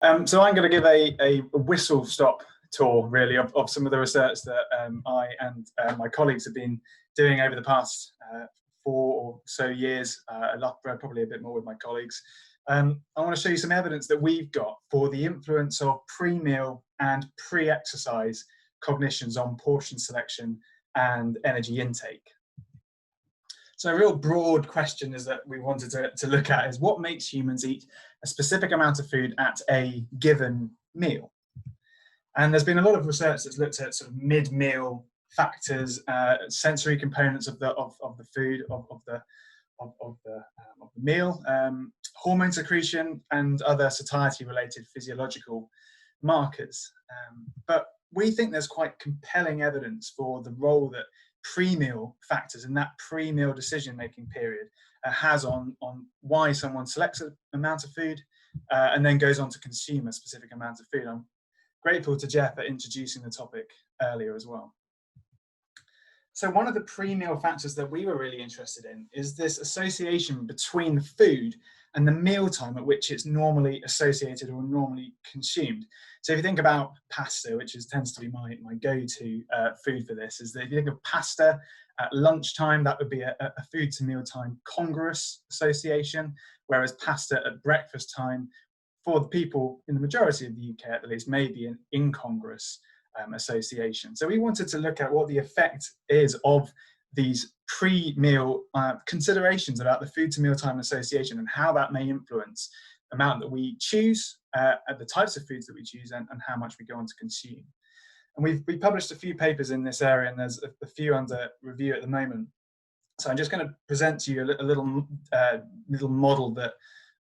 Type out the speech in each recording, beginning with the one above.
So I'm going to give a whistle-stop tour, really, of some of the research that I and my colleagues have been doing over the past 4 or so years, probably a bit more with my colleagues. I want to show you some evidence that we've got for the influence of pre-meal and pre-exercise cognitions on portion selection and energy intake. So a real broad question is that we wanted to look at is what makes humans eat a specific amount of food at a given meal. And there's been a lot of research that's looked at sort of mid-meal factors, sensory components of the food of the meal, hormone secretion, and other satiety-related physiological markers. But we think there's quite compelling evidence for the role that pre-meal factors in that pre-meal decision-making period has on why someone selects an amount of food and then goes on to consume a specific amount of food. I'm grateful to Jeff for introducing the topic earlier as well. So one of the pre-meal factors that we were really interested in is this association between the food and the meal time at which it's normally associated or normally consumed. So if you think about pasta, which tends to be my go-to food for this, is that if you think of pasta at lunchtime, that would be a food to mealtime congruous association, whereas pasta at breakfast time, for the people in the majority of the UK at least, may be an incongruous association. So we wanted to look at what the effect is of these pre-meal considerations about the food to mealtime association and how that may influence the amount that we choose, the types of foods that we choose, and how much we go on to consume. And we published a few papers in this area, and there's a few under review at the moment. So I'm just going to present to you a little model that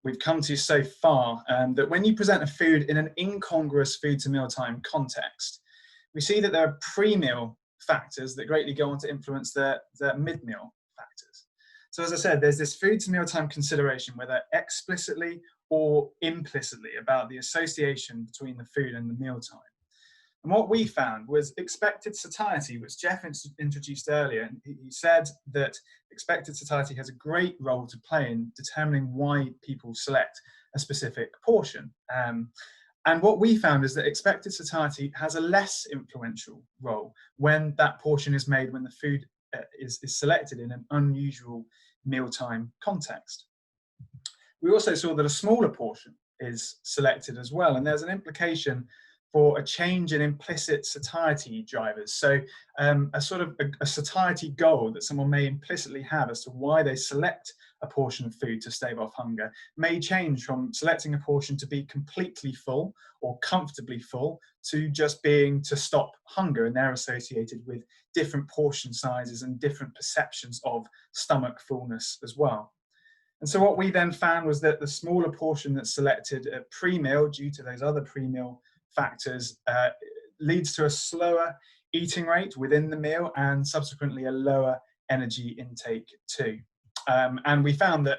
we've come to so far, that when you present a food in an incongruous food to mealtime context, we see that there are pre-meal factors that greatly go on to influence the mid-meal factors. So as I said, there's this food to mealtime consideration, whether explicitly or implicitly, about the association between the food and the mealtime. And what we found was expected satiety, which Jeff introduced earlier. And he said that expected satiety has a great role to play in determining why people select a specific portion. And what we found is that expected satiety has a less influential role when that portion is made when the food is selected in an unusual mealtime context. We also saw that a smaller portion is selected as well, and there's an implication for a change in implicit satiety drivers. So a sort of a satiety goal that someone may implicitly have as to why they select a portion of food to stave off hunger may change from selecting a portion to be completely full or comfortably full to just being to stop hunger, and they're associated with different portion sizes and different perceptions of stomach fullness as well. And so what we then found was that the smaller portion that's selected at pre-meal due to those other pre-meal factors leads to a slower eating rate within the meal and subsequently a lower energy intake too. And we found that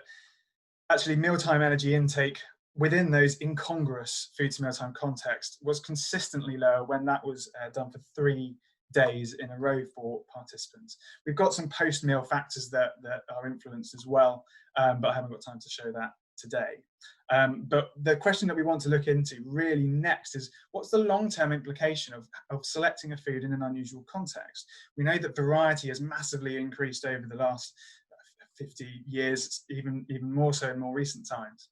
actually mealtime energy intake within those incongruous food to mealtime context was consistently lower when that was done for 3 days in a row for participants. We've got some post-meal factors that are influenced as well, but I haven't got time to show that today. But the question that we want to look into really next is what's the long-term implication of selecting a food in an unusual context? We know that variety has massively increased over the last 50 years, even more so in more recent times.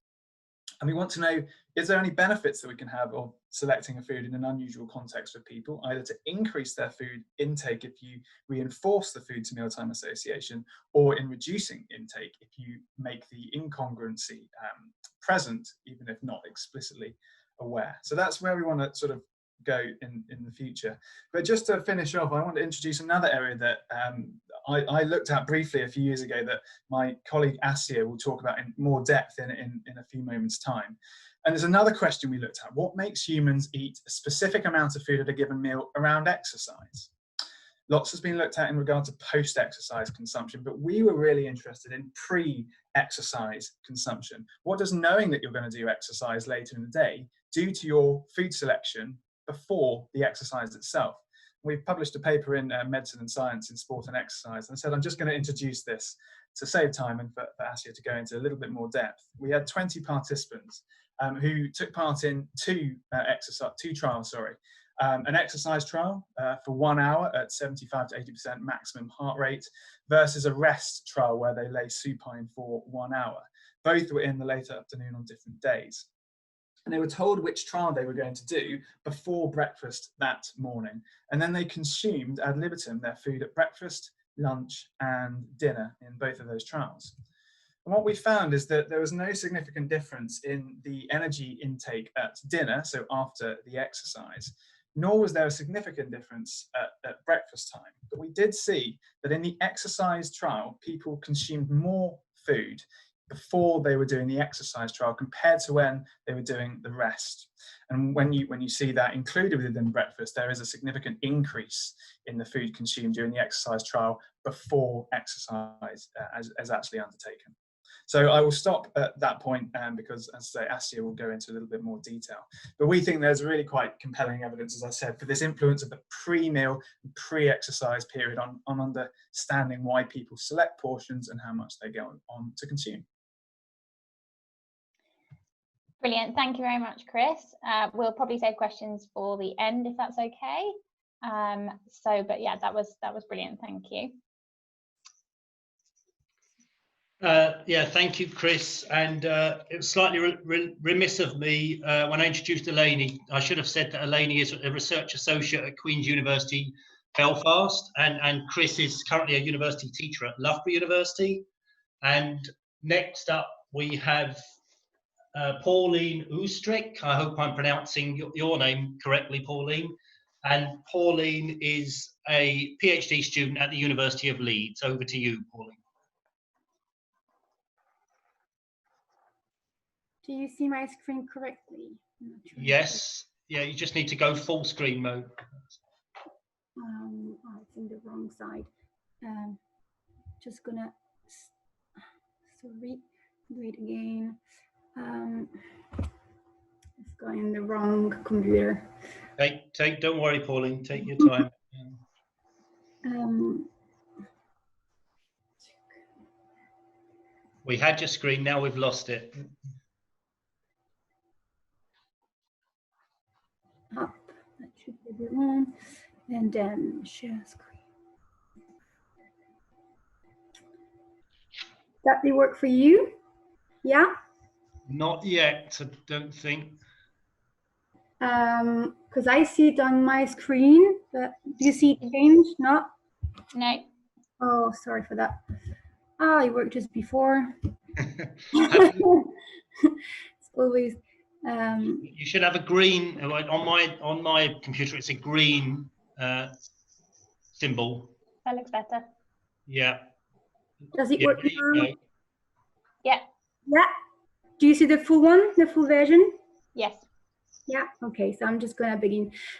And we want to know, is there any benefits that we can have of selecting a food in an unusual context for people, either to increase their food intake if you reinforce the food to mealtime association, or in reducing intake if you make the incongruency present, even if not explicitly aware. So that's where we want to sort of go in the future. But just to finish off, I want to introduce another area that I looked at briefly a few years ago that my colleague Asya will talk about in more depth in a few moments' time. And there's another question we looked at: what makes humans eat a specific amount of food at a given meal around exercise? Lots has been looked at in regard to post-exercise consumption, but we were really interested in pre-exercise consumption. What does knowing that you're going to do exercise later in the day do to your food selection before the exercise itself? We've published a paper in Medicine and Science in Sport and Exercise, and I said I'm just going to introduce this to save time and for Asya to go into a little bit more depth. We had 20 participants, who took part in two trials. An exercise trial for 1 hour at 75 to 80% maximum heart rate versus a rest trial where they lay supine for 1 hour. Both were in the late afternoon on different days. And they were told which trial they were going to do before breakfast that morning. And then they consumed ad libitum their food at breakfast, lunch, and dinner in both of those trials. And what we found is that there was no significant difference in the energy intake at dinner, so after the exercise, nor was there a significant difference at breakfast time. But we did see that in the exercise trial, people consumed more food before they were doing the exercise trial compared to when they were doing the rest. And when you see that included within breakfast, there is a significant increase in the food consumed during the exercise trial before exercise as actually undertaken. So I will stop at that point because, as I say, Asya will go into a little bit more detail. But we think there's really quite compelling evidence, as I said, for this influence of the pre-meal, pre-exercise period on understanding why people select portions and how much they go on to consume. Brilliant. Thank you very much, Chris. We'll probably save questions for the end if that's okay. But yeah, that was brilliant. Thank you. Yeah, thank you, Chris. And it was slightly remiss of me when I introduced Eleni. I should have said that Eleni is a research associate at Queen's University, Belfast, and Chris is currently a university teacher at Loughborough University. And next up, we have Pauline Oostrick. I hope I'm pronouncing your name correctly, Pauline. And Pauline is a PhD student at the University of Leeds. Over to you, Pauline. Do you see my screen correctly? Yes. Yeah, you just need to go full screen mode. Oh, it's in the wrong side. Just gonna sorry, do it again. It's going in the wrong computer. Don't worry, Pauline. Take your time. We had your screen. Now we've lost it. Up. That should be the one. And then share screen. That did work for you? Yeah? Not yet, I don't think. Because I see it on my screen, but do you see it change? Not? No. Oh, sorry for that. Ah, it worked just before. It's always. You should have a green on my computer. It's a green symbol. That looks better. Yeah. Does it work now? Yeah. Yeah. Do you see the full one, the full version? Yes. Yeah. Okay. So I'm just gonna begin.